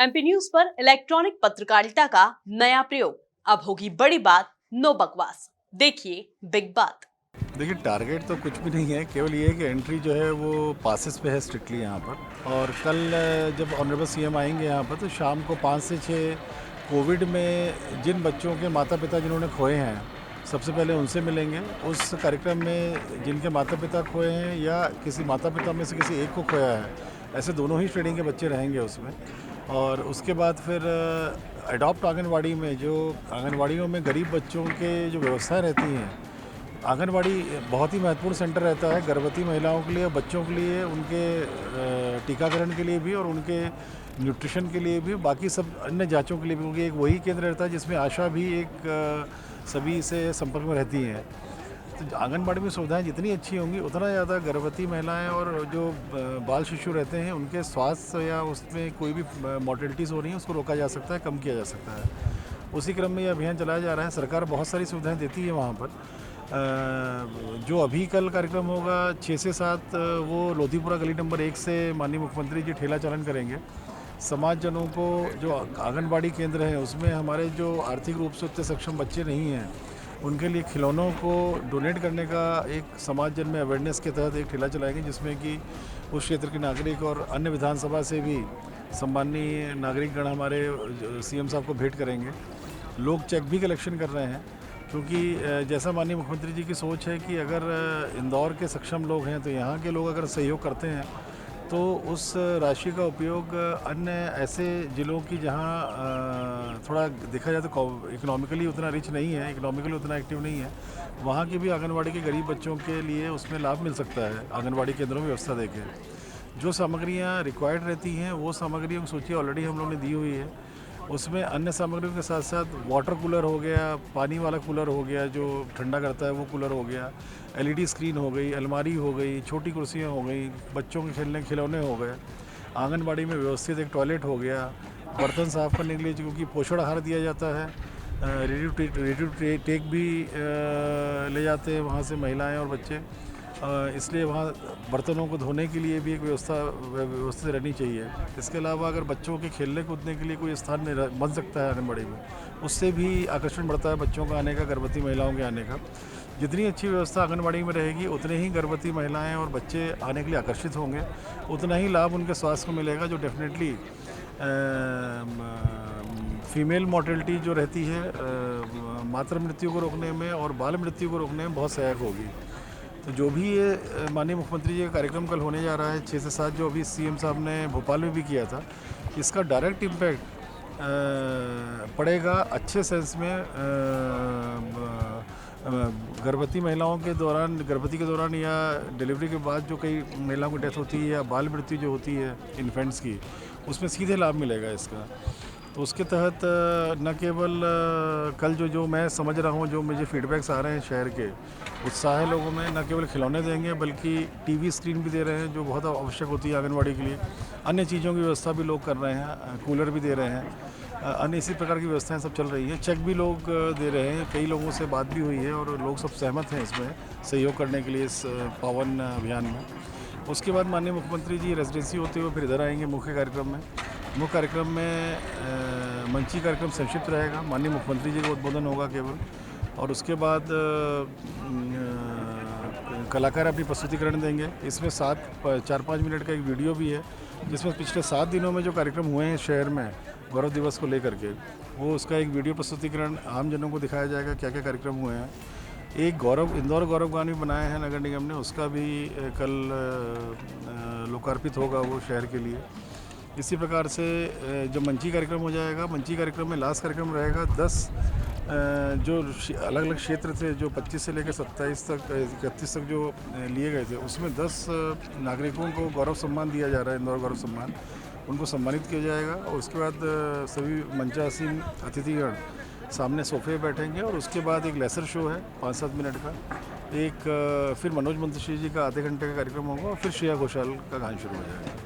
MP news पर electronic पत्रकारिता का नया प्रयोग। अब होगी बड़ी बात, नो बकवास। देखिए बिग बात। देखिए, टारगेट तो कुछ भी नहीं है, केवल ये है कि एंट्री जो है वो पासेस पे है स्ट्रिक्टली यहाँ पर। और कल जब ऑनरेबल सीएम आएंगे यहाँ पर तो शाम को 5 से 6 कोविड में जिन बच्चों के माता पिता जिन्होंने खोए हैं सबसे पहले उनसे मिलेंगे। उस कार्यक्रम में जिनके माता पिता खोए हैं या किसी माता पिता में से किसी एक को खोया है, ऐसे दोनों ही श्रेणी के बच्चे रहेंगे उसमें। और उसके बाद फिर अडॉप्ट आंगनवाड़ी में जो आंगनवाड़ियों में गरीब बच्चों के जो व्यवस्थाएँ रहती हैं, आंगनवाड़ी बहुत ही महत्वपूर्ण सेंटर रहता है गर्भवती महिलाओं के लिए, बच्चों के लिए, उनके टीकाकरण के लिए भी और उनके न्यूट्रिशन के लिए भी, बाकी सब अन्य जांचों के लिए भी, क्योंकि एक वही केंद्र रहता है जिसमें आशा भी एक सभी से संपर्क में रहती हैं। तो आंगनबाड़ी में सुविधाएं जितनी अच्छी होंगी उतना ज़्यादा गर्भवती महिलाएं और जो बाल शिशु रहते हैं उनके स्वास्थ्य या उसमें कोई भी मॉर्टेलिटीज़ हो रही है उसको रोका जा सकता है, कम किया जा सकता है। उसी क्रम में ये अभियान चलाया जा रहा है। सरकार बहुत सारी सुविधाएं देती है वहाँ पर। जो अभी कल कार्यक्रम होगा 6 से 7, वो लोधीपुरा गली नंबर 1 से माननीय मुख्यमंत्री जी ठेला चालन करेंगे। समाजजनों को जो आंगनबाड़ी केंद्र हैं उसमें हमारे जो आर्थिक रूप से उतने सक्षम बच्चे नहीं हैं उनके लिए खिलौनों को डोनेट करने का एक समाजजन में अवेयरनेस के तहत एक ठेला चलाएंगे, जिसमें कि उस क्षेत्र के नागरिक और अन्य विधानसभा से भी सम्मानीय नागरिकगण हमारे सीएम साहब को भेंट करेंगे। लोग चेक भी कलेक्शन कर रहे हैं, क्योंकि जैसा माननीय मुख्यमंत्री जी की सोच है कि अगर इंदौर के सक्षम लोग हैं तो यहाँ के लोग अगर सहयोग करते हैं तो उस राशि का उपयोग अन्य ऐसे ज़िलों की जहाँ थोड़ा देखा जाए तो इकोनॉमिकली उतना रिच नहीं है, इकोनॉमिकली उतना एक्टिव नहीं है, वहाँ के भी आंगनवाड़ी के गरीब बच्चों के लिए उसमें लाभ मिल सकता है आंगनवाड़ी केंद्रों में व्यवस्था देके। जो सामग्रियाँ रिक्वायर्ड रहती हैं वो सामग्रियों की सूची ऑलरेडी हम लोगों ने दी हुई है। उसमें अन्य सामग्रियों के साथ साथ वाटर कूलर हो गया, पानी वाला कूलर हो गया जो ठंडा करता है वो कूलर हो गया, एलईडी स्क्रीन हो गई, अलमारी हो गई, छोटी कुर्सियाँ हो गई, बच्चों के खेलने खिलौने हो गए, आंगनबाड़ी में व्यवस्थित एक टॉयलेट हो गया, बर्तन साफ़ करने के लिए क्योंकि पोषण आहार दिया जाता है, रेडी टू टेक भी ले जाते हैं वहाँ से महिलाएँ और बच्चे, इसलिए वहाँ बर्तनों को धोने के लिए भी एक व्यवस्थित रहनी चाहिए। इसके अलावा अगर बच्चों के खेलने कूदने के लिए कोई स्थान बन सकता है आंगनबाड़ी में, उससे भी आकर्षण बढ़ता है बच्चों का आने का, गर्भवती महिलाओं के आने का। जितनी अच्छी व्यवस्था आंगनबाड़ी में रहेगी उतने ही गर्भवती महिलाएं और बच्चे आने के लिए आकर्षित होंगे, उतना ही लाभ उनके स्वास्थ्य को मिलेगा, जो डेफिनेटली फीमेल मॉर्टेलिटी जो रहती है मातृ मृत्यु को रोकने में और बाल मृत्यु को रोकने में बहुत सहायक होगी। तो जो भी ये माननीय मुख्यमंत्री जी का कार्यक्रम कल होने जा रहा है 6 से 7, जो अभी सीएम साहब ने भोपाल में भी किया था, इसका डायरेक्ट इम्पैक्ट पड़ेगा अच्छे सेंस में गर्भवती महिलाओं के दौरान, गर्भवती के दौरान या डिलीवरी के बाद जो कई महिलाओं की डेथ होती है या बाल मृत्यु जो होती है इन्फेंट्स की, उसमें सीधे लाभ मिलेगा इसका। तो उसके तहत न केवल कल जो मैं समझ रहा हूँ, जो मुझे फीडबैक्स आ रहे हैं शहर के, उत्साह है लोगों में, न केवल खिलौने देंगे बल्कि टीवी स्क्रीन भी दे रहे हैं जो बहुत आवश्यक होती है आंगनवाड़ी के लिए, अन्य चीज़ों की व्यवस्था भी लोग कर रहे हैं, कूलर भी दे रहे हैं, अन्य इसी प्रकार की व्यवस्थाएं सब चल रही हैं, चेक भी लोग दे रहे हैं। कई लोगों से बात भी हुई है और लोग सब सहमत हैं इसमें सहयोग करने के लिए इस पावन अभियान में। उसके बाद माननीय मुख्यमंत्री जी रेजिडेंसी होते हुए फिर इधर आएंगे मुख्य कार्यक्रम में। मुख्य कार्यक्रम में मंची कार्यक्रम संक्षिप्त रहेगा, माननीय मुख्यमंत्री जी का उद्बोधन होगा केवल, और उसके बाद कलाकार अपनी प्रस्तुतिकरण देंगे। इसमें 4-5 मिनट का एक वीडियो भी है जिसमें पिछले 7 दिनों में जो कार्यक्रम हुए हैं शहर में गौरव दिवस को लेकर के, वो उसका एक वीडियो प्रस्तुतिकरण आम जनों को दिखाया जाएगा क्या क्या कार्यक्रम हुए हैं। एक इंदौर गौरव गान भी बनाया है नगर निगम ने, उसका भी कल लोकार्पित होगा वो शहर के लिए। इसी प्रकार से जो मंची कार्यक्रम हो जाएगा, मंची कार्यक्रम में लास्ट कार्यक्रम रहेगा 10 जो अलग अलग क्षेत्र थे जो 25 से लेकर 27 तक 31 तक जो लिए गए थे, उसमें 10 नागरिकों को गौरव सम्मान दिया जा रहा है, इंदौर गौरव सम्मान, उनको सम्मानित किया जाएगा। और उसके बाद सभी मंचासीन अतिथिगण सामने सोफे बैठेंगे और उसके बाद एक लेसर शो है 5-7 मिनट का, एक फिर मनोज मुंशी जी का आधे घंटे का कार्यक्रम होगा और फिर श्रेया घोषाल का गान शुरू हो जाएगा।